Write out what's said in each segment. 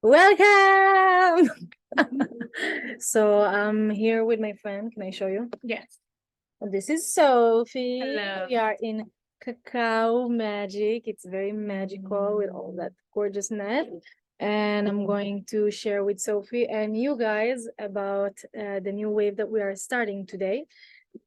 Welcome! So I'm here with my friend. Can I show you? Yes. This is Sophie. Hello. We are in Cacao Magic. It's very magical with all that gorgeousness. And I'm going to share with Sophie and you guys about the new wave that we are starting today.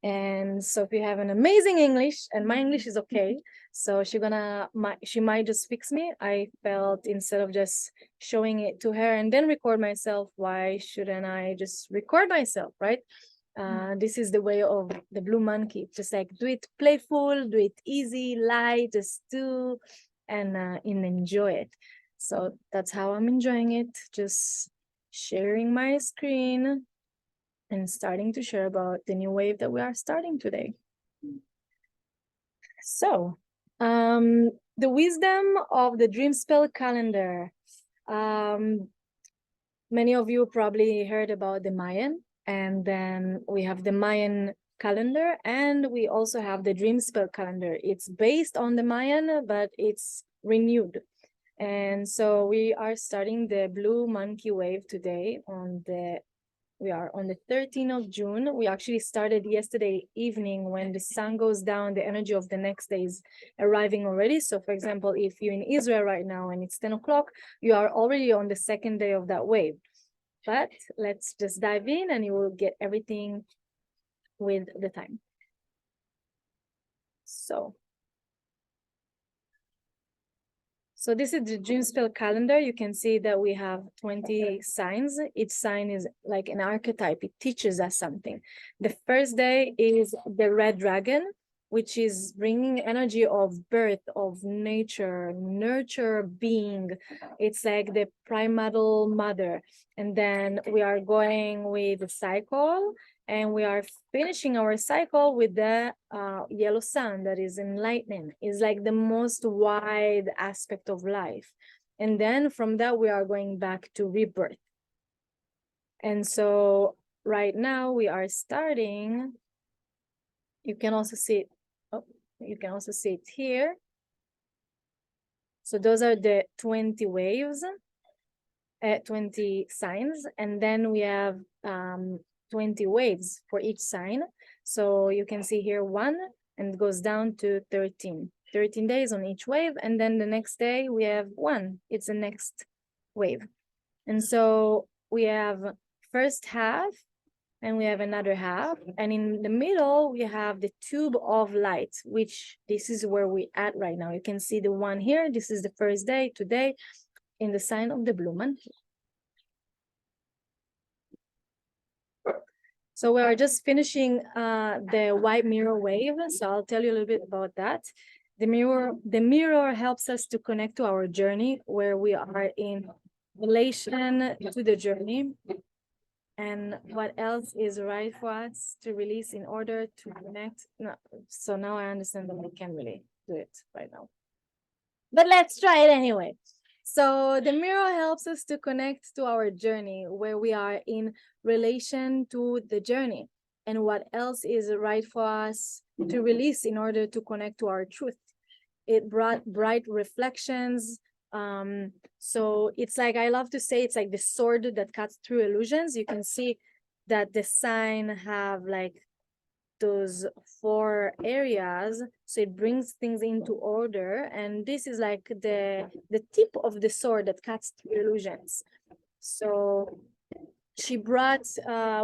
And Sophie have an amazing English, and my English is okay. So she might just fix me. I felt instead of just showing it to her and then record myself, why shouldn't I just record myself, right? This is the way of the blue monkey. Just like do it playful, do it easy, light, just do and enjoy it. So that's how I'm enjoying it. Just sharing my screen and starting to share about the new wave that we are starting today. So, the wisdom of the Dreamspell calendar. Many of you probably heard about the Mayan, and then we have the Mayan calendar, and we also have the Dreamspell calendar. It's based on the Mayan, but it's renewed. And so we are starting the blue monkey wave today we are on the 13th of June. We actually started yesterday evening when the sun goes down, the energy of the next day is arriving already. So for example, if you're in Israel right now and it's 10 o'clock, you are already on the second day of that wave. But let's just dive in and you will get everything with the time. So this is the Dreamspell calendar. You can see that we have 20 signs. Each sign is like an archetype. It teaches us something. The first day is the red dragon, which is bringing energy of birth, of nature, nurture, being. It's like the primal mother. And then we are going with the cycle, and we are finishing our cycle with the yellow sun that is enlightening. Is like the most wide aspect of life. And then from that, we are going back to rebirth. And so right now we are starting, you can also see it here. So those are the 20 waves, 20 signs, and then we have 20 waves for each sign. So you can see here 1, and it goes down to 13 days on each wave, and then the next day we have 1. It's the next wave. And so we have first half, and we have another half, and in the middle we have the tube of light, which this is where we at right now. You can see the one here. This is the first day today in the sign of the blue monkey. So we are just finishing the white mirror wave. So I'll tell you a little bit about that. The mirror helps us to connect to our journey, where we are in relation to the journey, and what else is right for us to release in order to connect. No, so now I understand that I can't really do it right now, but let's try it anyway. So the mirror helps us to connect to our journey, where we are in relation to the journey, and what else is right for us to release in order to connect to our truth. It brought bright reflections. So it's like, I love to say, it's like the sword that cuts through illusions. You can see that the sign have like those 4 areas, so it brings things into order, and this is like the tip of the sword that cuts through illusions. So she brought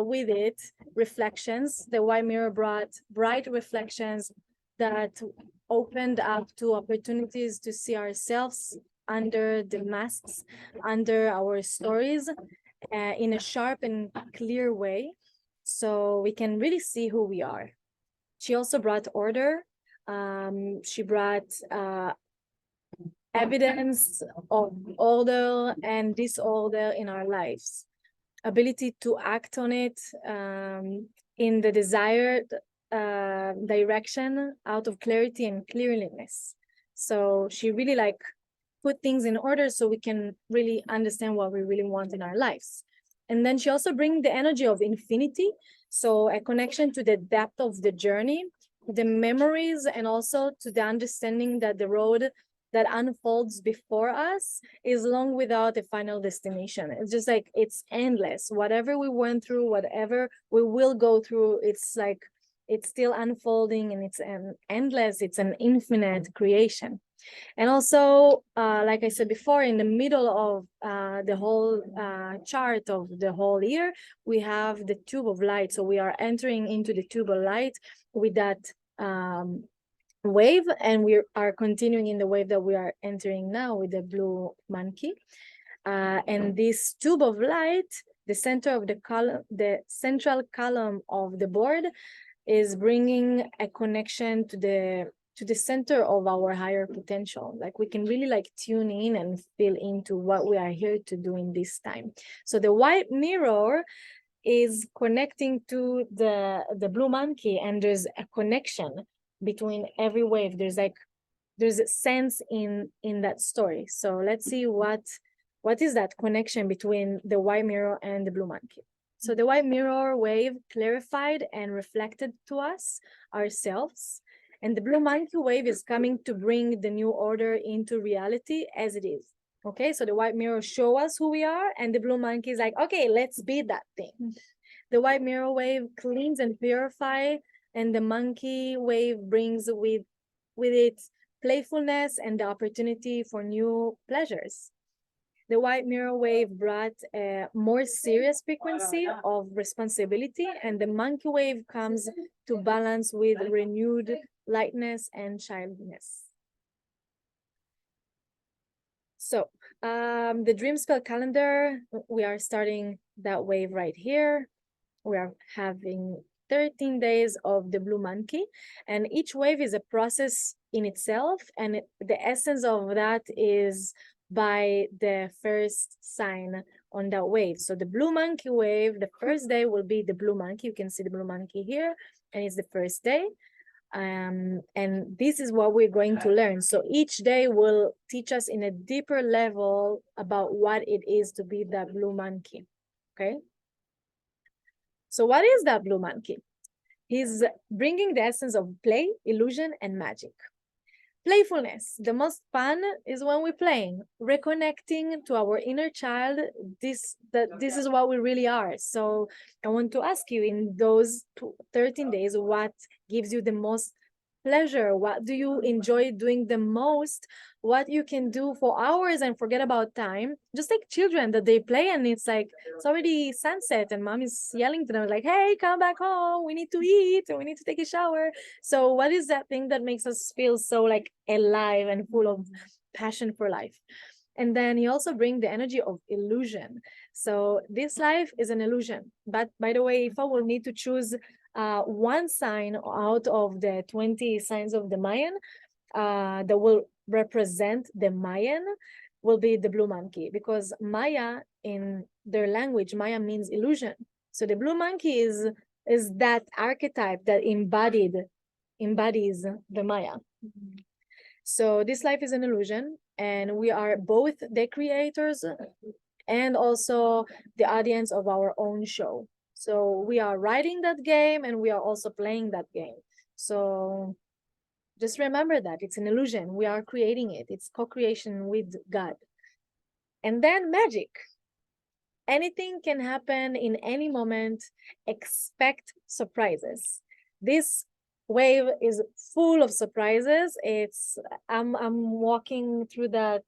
with it reflections. The white mirror brought bright reflections that opened up to opportunities to see ourselves under the masks, under our stories, in a sharp and clear way, so we can really see who we are. She also brought order. She brought evidence of order and disorder in our lives, ability to act on it in the desired direction, out of clarity and clearliness. So she really like put things in order so we can really understand what we really want in our lives. And then she also brings the energy of infinity, so a connection to the depth of the journey, the memories, and also to the understanding that the road that unfolds before us is long without a final destination. It's just like, it's endless. Whatever we went through, whatever we will go through, it's like, it's still unfolding, and it's an endless, it's an infinite creation. And also, like I said before, in the middle of the whole chart of the whole year, we have the tube of light. So we are entering into the tube of light with that wave, and we are continuing in the wave that we are entering now with the blue monkey. And this tube of light, the center of the column, the central column of the board, is bringing a connection to the center of our higher potential. Like, we can really like tune in and feel into what we are here to do in this time. So the white mirror is connecting to the blue monkey, and there's a connection between every wave. There's a sense in that story. So let's see what is that connection between the white mirror and the blue monkey. So the white mirror wave clarified and reflected to us ourselves, and the blue monkey wave is coming to bring the new order into reality as it is. Okay, so the white mirror show us who we are, and the blue monkey is like, okay, let's be that thing. The white mirror wave cleans and purify, and the monkey wave brings with it playfulness and the opportunity for new pleasures. The white mirror wave brought a more serious frequency of responsibility, and the monkey wave comes to balance with renewed lightness and childness. So the Dreamspell calendar, we are starting that wave right here. We are having 13 days of the blue monkey, and each wave is a process in itself, and the essence of that is by the first sign on that wave. So the blue monkey wave, the first day will be the blue monkey. You can see the blue monkey here, and it's the first day. And this is what we're going to learn. So each day will teach us in a deeper level about what it is to be that blue monkey. Okay. So what is that blue monkey? He's bringing the essence of play, illusion, and magic. Playfulness. The most fun is when we're playing, reconnecting to our inner child. This is what we really are. So I want to ask you, in those 13 days, what gives you the most pleasure? What do you enjoy doing the most? What you can do for hours and forget about time? Just like children, that they play and it's like, it's already sunset and mom is yelling to them like, hey, come back home, we need to eat and we need to take a shower. So what is that thing that makes us feel so like alive and full of passion for life? And then you also bring the energy of illusion. So this life is an illusion. But by the way, if I will need to choose one sign out of the 20 signs of the Mayan that will represent the Mayan, will be the blue monkey, because Maya, in their language, Maya means illusion. So the blue monkey is that archetype that embodies the Maya. So this life is an illusion, and we are both the creators and also the audience of our own show. So we are writing that game and we are also playing that game. So just remember that it's an illusion. We are creating it. It's co-creation with God. And then magic. Anything can happen in any moment. Expect surprises. This wave is full of surprises. I'm walking through that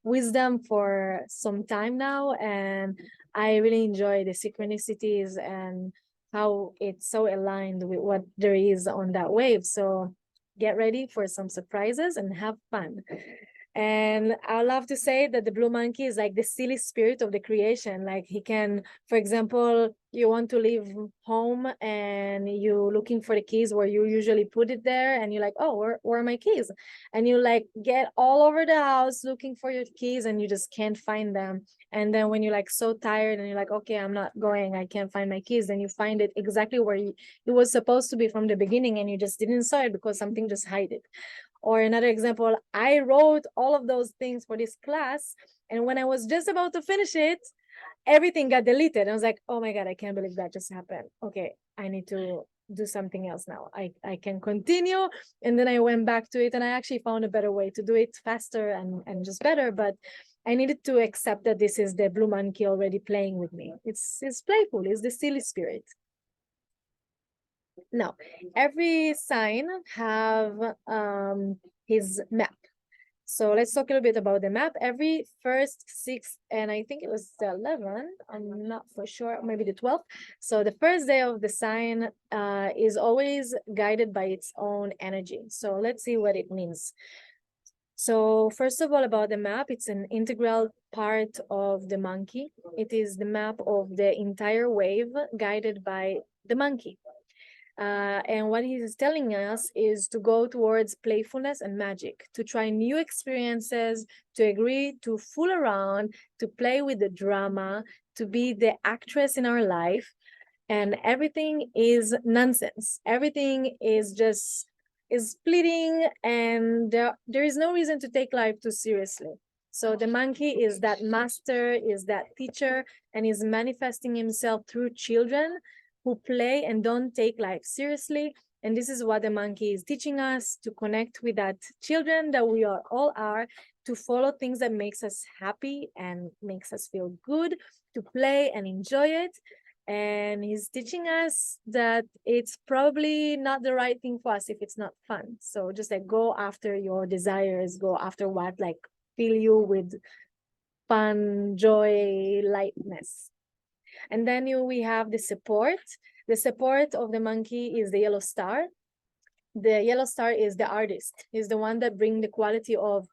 wisdom for some time now, and I really enjoy the synchronicities and how it's so aligned with what there is on that wave. So get ready for some surprises and have fun. And I love to say that the blue monkey is like the silly spirit of the creation. Like, he can, for example, you want to leave home and you're looking for the keys where you usually put it there, and you're like, oh, where are my keys? And you like get all over the house looking for your keys and you just can't find them. And then when you're like so tired and you're like, okay, I'm not going, I can't find my keys, then you find it exactly where it was supposed to be from the beginning, and you just didn't saw it because something just hid it. Or another example, I wrote all of those things for this class, and when I was just about to finish it, everything got deleted. I was like, oh my God, I can't believe that just happened. Okay, I need to do something else now. I can continue. And then I went back to it, and I actually found a better way to do it faster and just better. But I needed to accept that this is the blue monkey already playing with me. It's playful, it's the silly spirit. Now, every sign have his map. So let's talk a little bit about the map. Every first 6, and I think it was the 11, I'm not for sure, maybe the 12th. So the first day of the sign is always guided by its own energy. So let's see what it means. So first of all, about the map, it's an integral part of the monkey. It is the map of the entire wave guided by the monkey. And what he is telling us is to go towards playfulness and magic, to try new experiences, to agree to fool around, to play with the drama, to be the actress in our life. And everything is nonsense. Everything is just fleeting, and there is no reason to take life too seriously. So the monkey is that master, is that teacher, and is manifesting himself through children who play and don't take life seriously. And this is what the monkey is teaching us, to connect with that children that we all are, to follow things that makes us happy and makes us feel good, to play and enjoy it. And he's teaching us that it's probably not the right thing for us if it's not fun. So just like go after your desires, go after what like fill you with fun, joy, lightness. And then we have the support. The support of the monkey is the yellow star. The yellow star is the artist, is the one that brings the quality of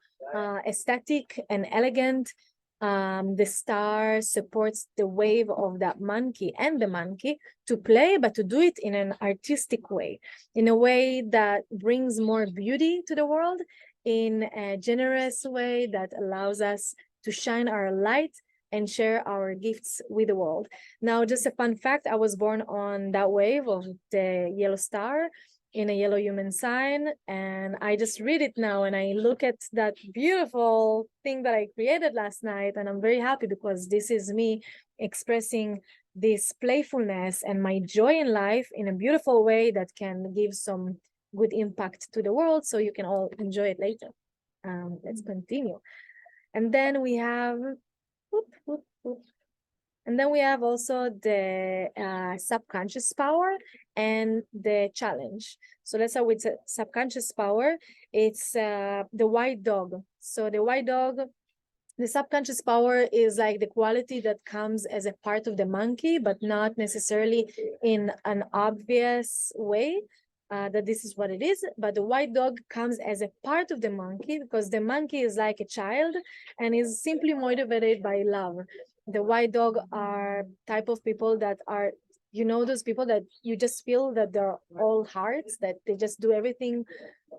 aesthetic and elegant. The star supports the wave of that monkey and the monkey to play, but to do it in an artistic way, in a way that brings more beauty to the world, in a generous way that allows us to shine our light and share our gifts with the world. Now, just a fun fact, I was born on that wave of the yellow star in a yellow human sign, and I just read it now and I look at that beautiful thing that I created last night, and I'm very happy because this is me expressing this playfulness and my joy in life in a beautiful way that can give some good impact to the world, so you can all enjoy it later. Let's continue. And then we have and then we have also the subconscious power and the challenge. So let's start with subconscious power. It's the white dog. So the white dog, the subconscious power is like the quality that comes as a part of the monkey, but not necessarily in an obvious way. That this is what it is, but the white dog comes as a part of the monkey because the monkey is like a child and is simply motivated by love. The white dog are type of people that are, you know, those people that you just feel that they're all hearts, that they just do everything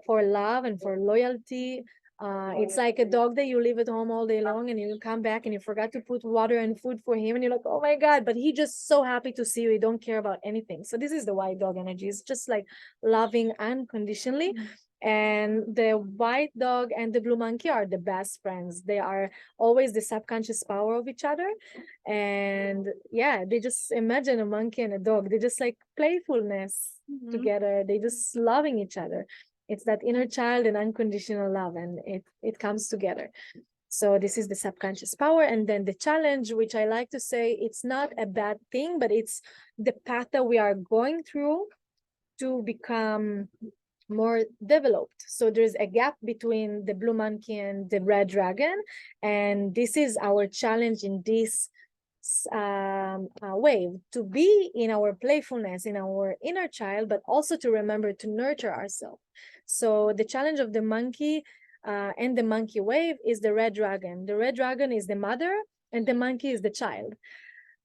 for love and for loyalty. It's like a dog that you leave at home all day long and you come back and you forgot to put water and food for him and you're like, oh my God, but he just so happy to see you. He don't care about anything. So this is the white dog energy. It's just like loving unconditionally. And the white dog and the blue monkey are the best friends. They are always the subconscious power of each other. And yeah, they just imagine a monkey and a dog. They just like playfulness together. They just loving each other. It's that inner child and unconditional love, and it comes together. So this is the subconscious power. And then the challenge, which I like to say, it's not a bad thing, but it's the path that we are going through to become more developed. So there's a gap between the blue monkey and the red dragon. And this is our challenge in this wave, to be in our playfulness, in our inner child, but also to remember to nurture ourselves. So the challenge of the monkey and the monkey wave is the red dragon. The red dragon is the mother and the monkey is the child.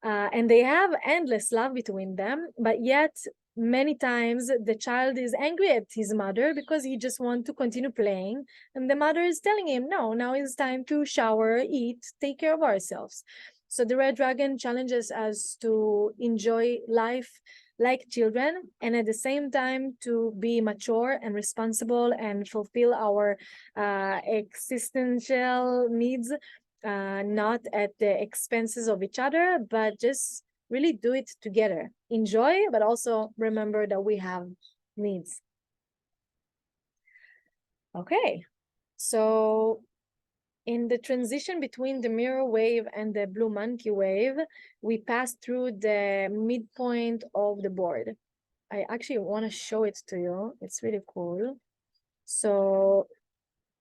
And they have endless love between them, but yet many times the child is angry at his mother because he just wants to continue playing, and the mother is telling him, no, now it's time to shower, eat, take care of ourselves. So the red dragon challenges us to enjoy life like children, and at the same time to be mature and responsible and fulfill our existential needs, not at the expenses of each other, but just really do it together. Enjoy, but also remember that we have needs. Okay, so in the transition between the mirror wave and the blue monkey wave, we passed through the midpoint of the board. I actually want to show it to you. It's really cool. So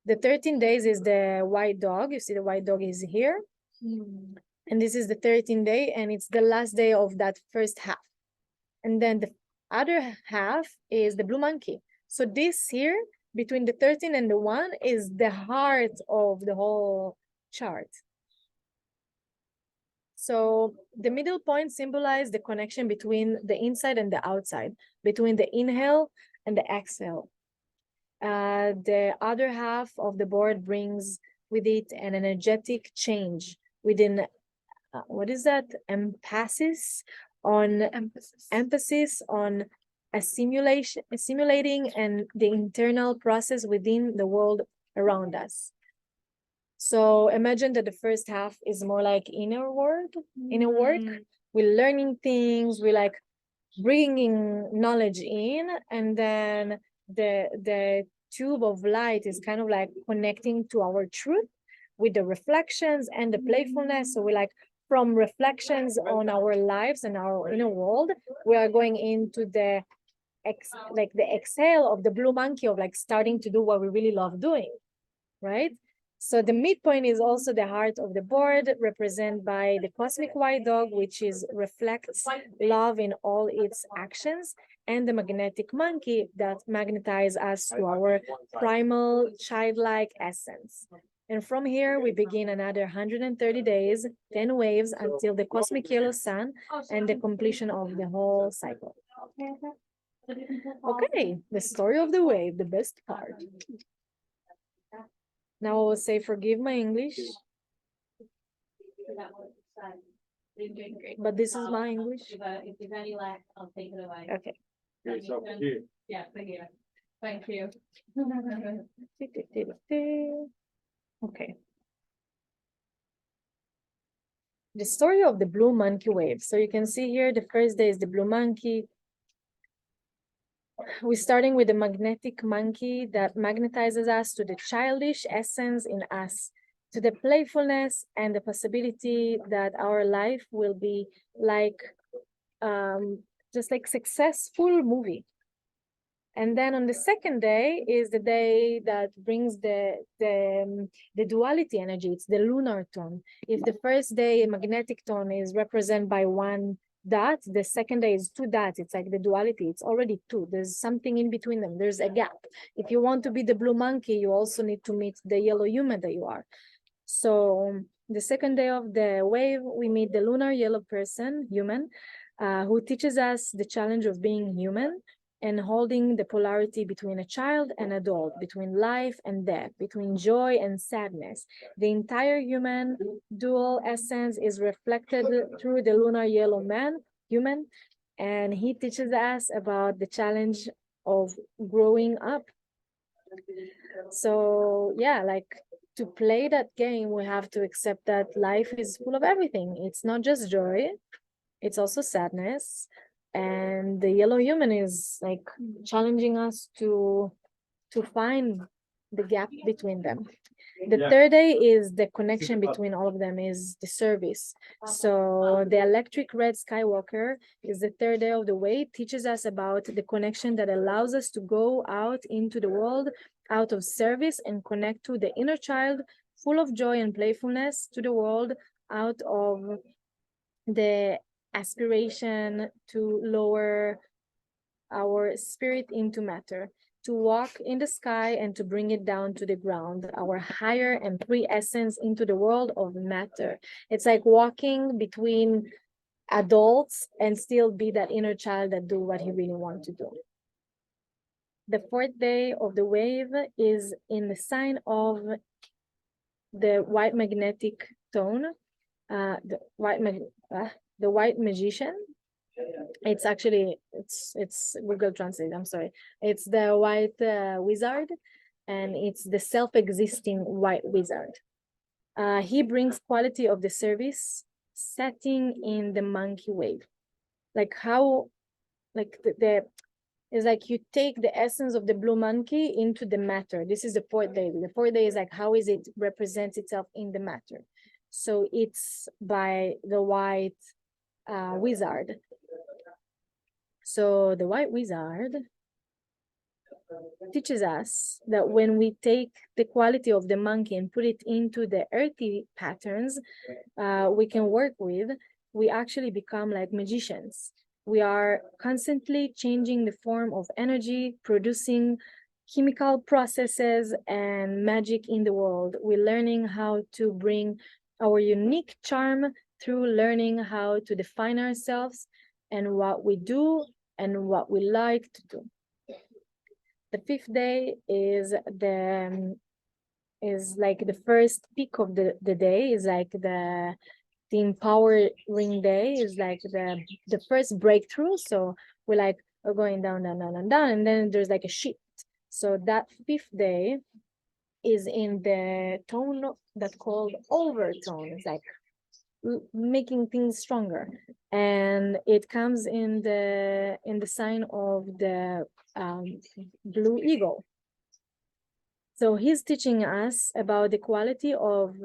the 13 days is the white dog. You see the white dog is here. And this is the 13th day, and it's the last day of that first half. And then the other half is the blue monkey. So this here, between the 13 and the 1, is the heart of the whole chart. So the middle point symbolizes the connection between the inside and the outside, between the inhale and the exhale. The other half of the board brings with it an energetic change within, what is that? Emphasis on assimilating and the internal process within the world around us. So imagine that the first half is more like inner work. We're learning things, we're like bringing knowledge in, and then the tube of light is kind of like connecting to our truth with the reflections and the playfulness. So we're like, from reflections on our lives and our inner world, we are going into the exhale of the blue monkey, of like starting to do what we really love doing, right? So the midpoint is also the heart of the board, represented by the cosmic white dog, which reflects love in all its actions, and the magnetic monkey that magnetizes us to our primal childlike essence. And from here, we begin another 130 days, 10 waves, until the cosmic yellow sun and the completion of the whole cycle. Okay, the story of the wave, the best part. Now I will say, forgive my English. But this is my English. If there's any left, I'll take it away. Okay. Yeah, thank you. Okay. The story of the blue monkey wave. So you can see here, the first day is the blue monkey. We're starting with the magnetic monkey that magnetizes us to the childish essence in us, to the playfulness and the possibility that our life will be like just like successful movie. And then on the second day is the day that brings the duality energy. It's the lunar tone. If the first day magnetic tone is represented by 1 dot, the second day is 2 dots. It's like the duality. It's already 2. There's something in between them. There's a gap. If you want to be the blue monkey, you also need to meet the yellow human that you are. So the second day of the wave, we meet the lunar yellow person, human, who teaches us the challenge of being human and holding the polarity between a child and adult, between life and death, between joy and sadness. The entire human dual essence is reflected through the lunar yellow human, and he teaches us about the challenge of growing up. So yeah, like, to play that game, we have to accept that life is full of everything. It's not just joy, it's also sadness. And the yellow human is like challenging us to find the gap between them. The third day is the connection between all of them, is the service. So the electric red skywalker is the third day of the way, teaches us about the connection that allows us to go out into the world out of service and connect to the inner child, full of joy and playfulness, to the world out of the aspiration to lower our spirit into matter, to walk in the sky and to bring it down to the ground, our higher and free essence into the world of matter. It's like walking between adults and still be that inner child that do what he really wants to do. The fourth day of the wave is in the sign of the white magnetic tone, the white magician. It's actually, it's Google Translate, I'm sorry. It's the white wizard, and it's the self-existing white wizard. He brings quality of the service, setting in the monkey wave. Like how, like the is like you take the essence of the blue monkey into the matter. This is the fourth day. The fourth day is like how is it represents itself in the matter. So it's by the white wizard. So the white wizard teaches us that when we take the quality of the monkey and put it into the earthy patterns we can work with, we actually become like magicians. We are constantly changing the form of energy, producing chemical processes and magic in the world. We're learning how to bring our unique charm through learning how to define ourselves and what we do and what we like to do. The fifth day is like the first peak of the day, is like the empowering day, is like the first breakthrough. So we're going down, and then there's like a shift. So that fifth day is in the tone that's called overtone. It's like making things stronger, and it comes in the sign of the blue eagle. So he's teaching us about the quality of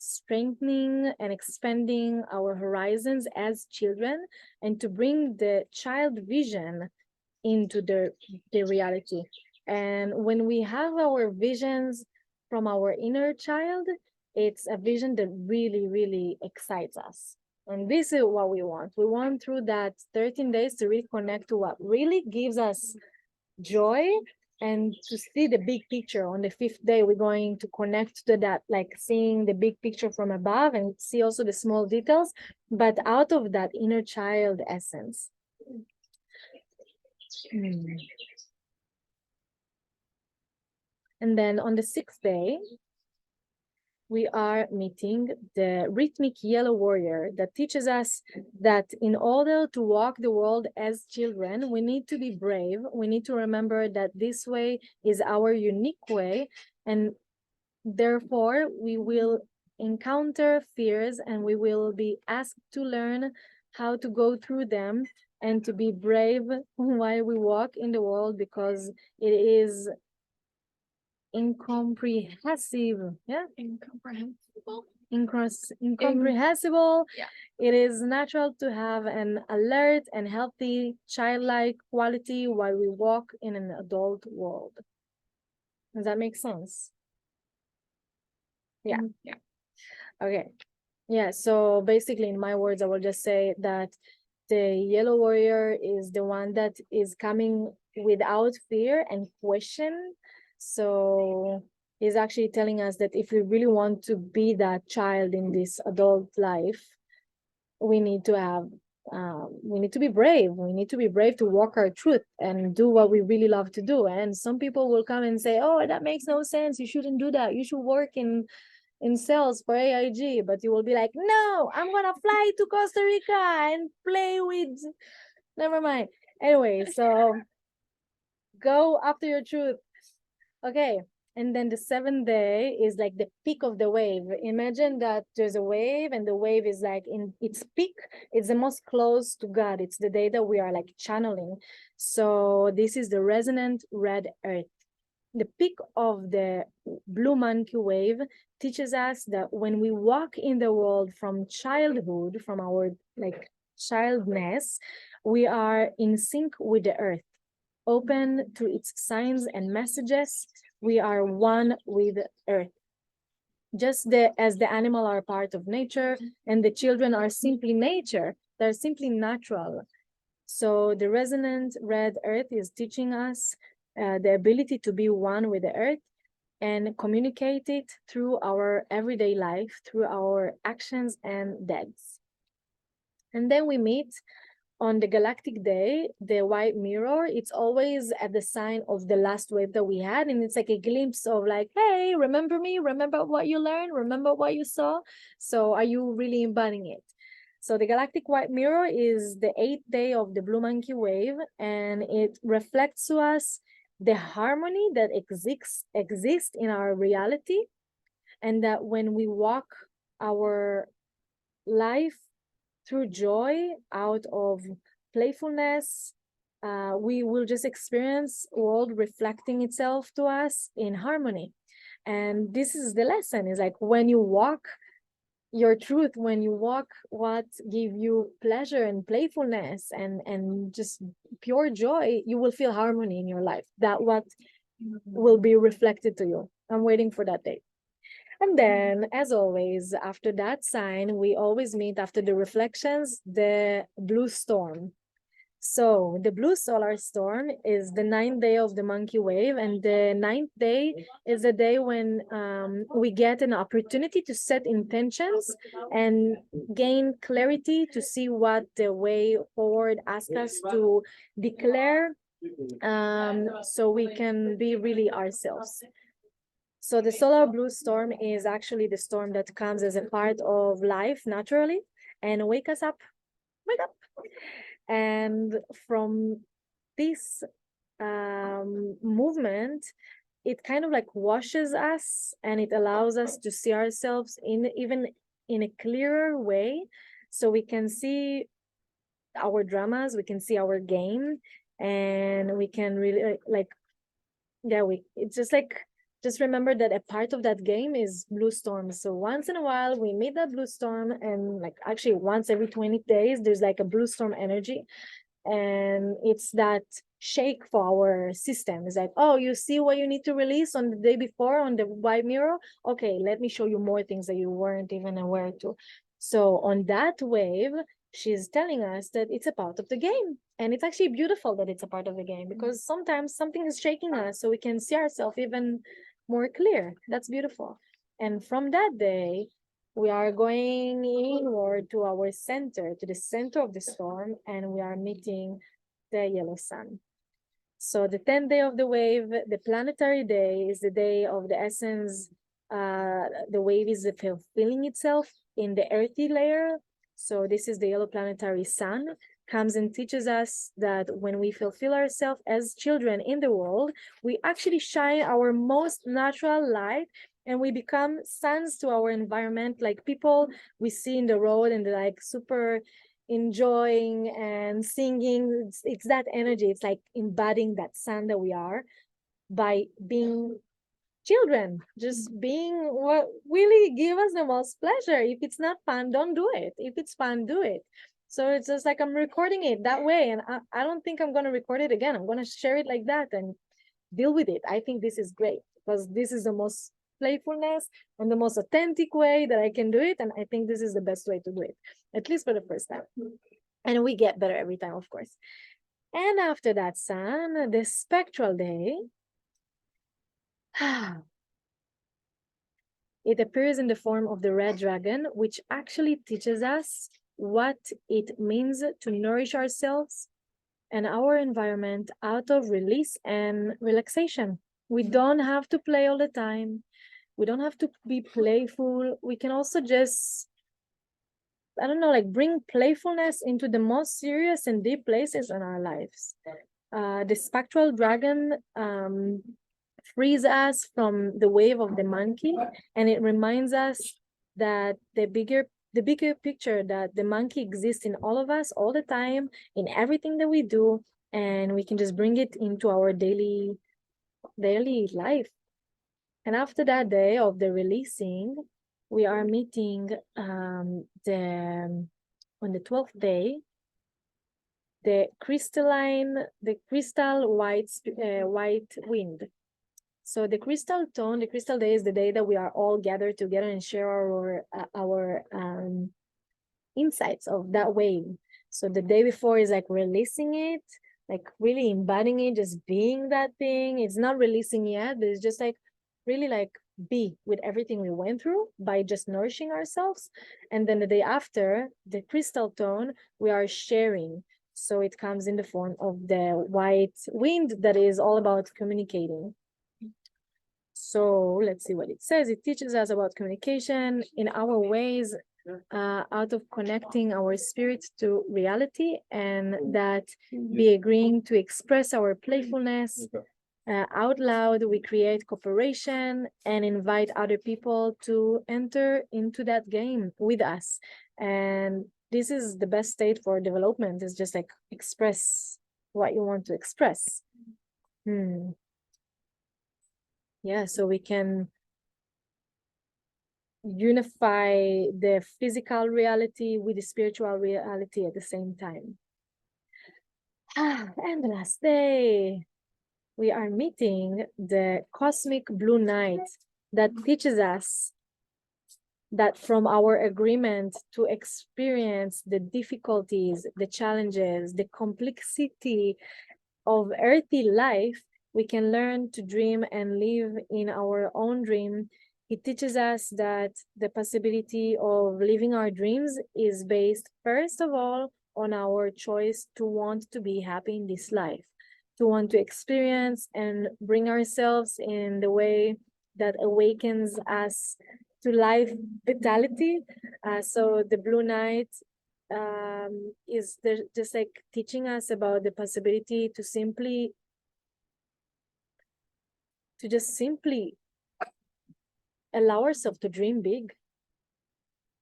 strengthening and expanding our horizons as children, and to bring the child vision into the reality. And when we have our visions from our inner child, it's a vision that really, really excites us. And this is what we want. We want through that 13 days to really connect to what really gives us joy, and to see the big picture. On the fifth day, we're going to connect to that, like seeing the big picture from above and see also the small details, but out of that inner child essence. And then on the sixth day, we are meeting the rhythmic yellow warrior that teaches us that in order to walk the world as children, we need to be brave. We need to remember that this way is our unique way, and therefore we will encounter fears and we will be asked to learn how to go through them and to be brave while we walk in the world, because it is incomprehensible. Yeah, incomprehensible. Yeah. It is natural to have an alert and healthy childlike quality while we walk in an adult world. Does that make sense? Yeah. Yeah. Okay. Yeah, so basically in my words, I will just say that the yellow warrior is the one that is coming without fear and question. So he's actually telling us that if we really want to be that child in this adult life, we need to have we need to be brave. We need to be brave to walk our truth and do what we really love to do. And some people will come and say, oh, that makes no sense, you shouldn't do that, you should work in sales for AIG. But you will be like, no, I'm gonna fly to Costa Rica and play with, never mind. Anyway, so go after your truth. Okay. And then the seventh day is like the peak of the wave. Imagine that there's a wave, and the wave is like in its peak. It's the most close to God. It's the day that we are like channeling. So this is the resonant red earth. The peak of the blue monkey wave teaches us that when we walk in the world from childhood, from our like childness, we are in sync with the earth, open to its signs and messages. We are one with earth. Just as the animal are part of nature and the children are simply nature, they're simply natural. So the resonant red earth is teaching us the ability to be one with the earth and communicate it through our everyday life, through our actions and deeds. And then we meet on the galactic day, the white mirror. It's always at the sign of the last wave that we had. And it's like a glimpse of like, hey, remember me? Remember what you learned? Remember what you saw? So are you really embodying it? So the galactic white mirror is the 8th day of the blue monkey wave, and it reflects to us the harmony that exists in our reality, and that when we walk our life through joy, out of playfulness, we will just experience world reflecting itself to us in harmony. And this is the lesson, is like when you walk your truth, when you walk what give you pleasure and playfulness and just pure joy, you will feel harmony in your life. That what will be reflected to you. I'm waiting for that day. And then, as always, after that sign, we always meet after the reflections, the blue storm. So the blue solar storm is the 9th day of the monkey wave, and the 9th day is the day when we get an opportunity to set intentions and gain clarity to see what the way forward asks us to declare, so we can be really ourselves. So the solar blue storm is actually the storm that comes as a part of life naturally and wake us up, wake up. And from this movement, it kind of like washes us and it allows us to see ourselves in even in a clearer way. So we can see our dramas, we can see our game, and we can really it's just like, just remember that a part of that game is blue storm. So once in a while we meet that blue storm, and like actually once every 20 days there's like a blue storm energy, and it's that shake for our system. It's like, oh, you see what you need to release on the day before on the white mirror, okay, let me show you more things that you weren't even aware to. So on that wave, she's telling us that it's a part of the game, and it's actually beautiful that it's a part of the game, because sometimes something is shaking us so we can see ourselves even more clear. That's beautiful. And from that day, we are going inward to our center, to the center of the storm, and we are meeting the yellow sun. So the 10th day of the wave, the planetary day, is the day of the essence. The wave is fulfilling itself in the earthy layer. So this is the yellow planetary sun, comes and teaches us that when we fulfill ourselves as children in the world, we actually shine our most natural light, and we become suns to our environment, like people we see in the road and they're like super enjoying and singing. It's that energy. It's like embodying that sun that we are by being children, just being what really give us the most pleasure. If it's not fun, don't do it. If it's fun, do it. So it's just like I'm recording it that way, and I don't think I'm going to record it again. I'm going to share it like that and deal with it. I think this is great, because this is the most playfulness and the most authentic way that I can do it, and I think this is the best way to do it, at least for the first time. And we get better every time, of course. And after that sun, the spectral day, it appears in the form of the red dragon, which actually teaches us what it means to nourish ourselves and our environment out of release and relaxation. We don't have to play all the time. We don't have to be playful. We can also just, I don't know, like bring playfulness into the most serious and deep places in our lives. The spectral dragon frees us from the wave of the monkey, and it reminds us that the bigger picture, that the monkey exists in all of us all the time, in everything that we do, and we can just bring it into our daily life. And after that day of the releasing, we are meeting on the 12th day, the crystal white wind. So the crystal tone, the crystal day, is the day that we are all gathered together and share our insights of that wave. So the day before is like releasing it, like really embodying it, just being that thing. It's not releasing yet, but it's just like really like be with everything we went through by just nourishing ourselves. And then the day after, the crystal tone, we are sharing. So it comes in the form of the white wind that is all about communicating. So let's see what it says. It teaches us about communication in our ways, out of connecting our spirit to reality, and that be agreeing to express our playfulness out loud. We create cooperation and invite other people to enter into that game with us. And this is the best state for development, is just like express what you want to express. Yeah, so we can unify the physical reality with the spiritual reality at the same time. And the last day, we are meeting the cosmic blue night that teaches us that from our agreement to experience the difficulties, the challenges, the complexity of earthly life, we can learn to dream and live in our own dream. It teaches us that the possibility of living our dreams is based, first of all, on our choice to want to be happy in this life, to want to experience and bring ourselves in the way that awakens us to life vitality. So the blue night is there just like teaching us about the possibility to just simply allow ourselves to dream big,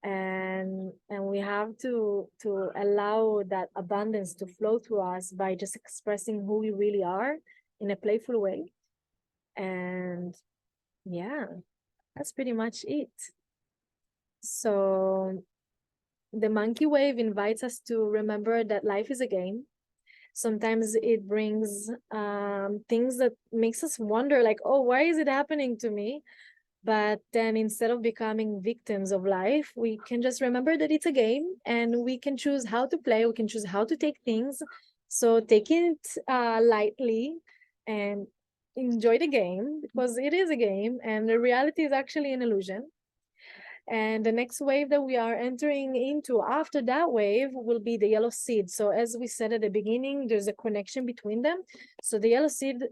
and we have to allow that abundance to flow through us by just expressing who we really are in a playful way. And yeah, that's pretty much it. So the monkey wave invites us to remember that life is a game. Sometimes it brings things that makes us wonder, like, oh, why is it happening to me? But then instead of becoming victims of life, we can just remember that it's a game, and we can choose how to play. We can choose how to take things. So take it lightly and enjoy the game, because it is a game and the reality is actually an illusion. And the next wave that we are entering into after that wave will be the yellow seed. So as we said at the beginning, there's a connection between them. So the yellow seed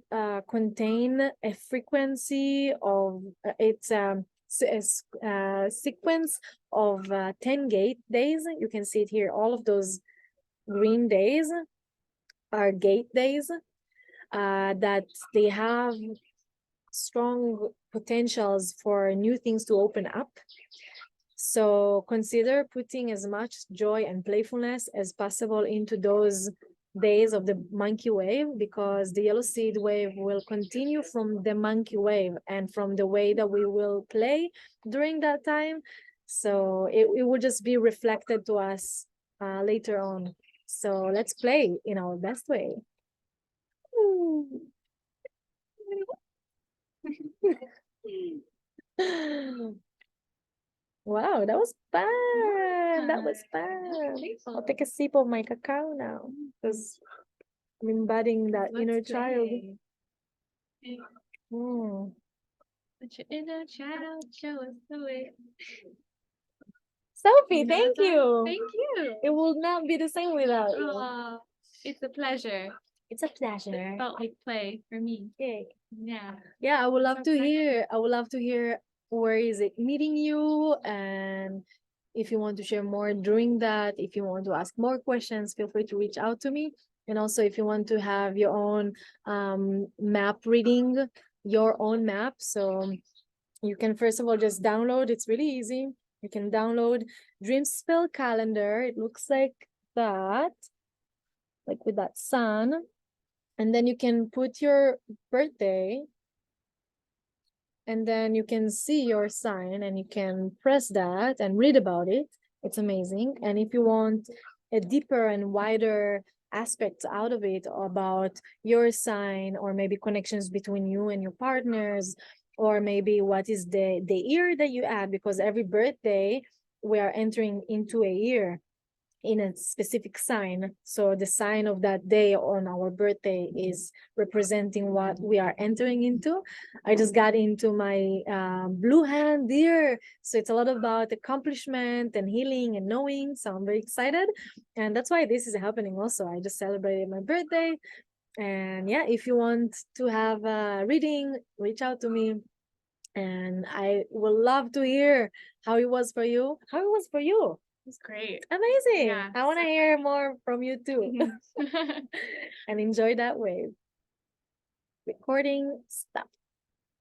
contain a frequency of, it's a sequence of 10 gate days. You can see it here. All of those green days are gate days that they have strong potentials for new things to open up. So consider putting as much joy and playfulness as possible into those days of the monkey wave, because the yellow seed wave will continue from the monkey wave and from the way that we will play during that time. So it will just be reflected to us later on. So let's play in our best way. Wow, that was fun. That was fun. I'll take a sip of my cacao now, because I'm embodying that inner child. Mm. Let your inner child show us the way. Sophie, thank you. Thank you. It will not be the same without you. Oh, it's a pleasure. It's a pleasure. It felt like play for me. Yay. Yeah. Yeah, I would love So to excited. hear. I would love to hear where is it meeting you, and if you want to share more during that, if you want to ask more questions, feel free to reach out to me. And also, if you want to have your own map reading, your own map, so you can first of all just download. It's really easy. You can download Dreamspell calendar. It looks like that, like with that sun, and then you can put your birthday, and then you can see your sign and you can press that and read about it. It's amazing. And if you want a deeper and wider aspect out of it about your sign, or maybe connections between you and your partners, or maybe what is the year that you add, because every birthday we are entering into a year in a specific sign. So the sign of that day on our birthday is representing what we are entering into. I just got into my blue hand deer. So it's a lot about accomplishment and healing and knowing. So I'm very excited. And that's why this is happening also. I just celebrated my birthday. And yeah, if you want to have a reading, reach out to me. And I would love to hear how it was for you. How it was for you. It's great. Amazing. Yeah. I want to hear more from you too. And enjoy that wave. Recording stopped.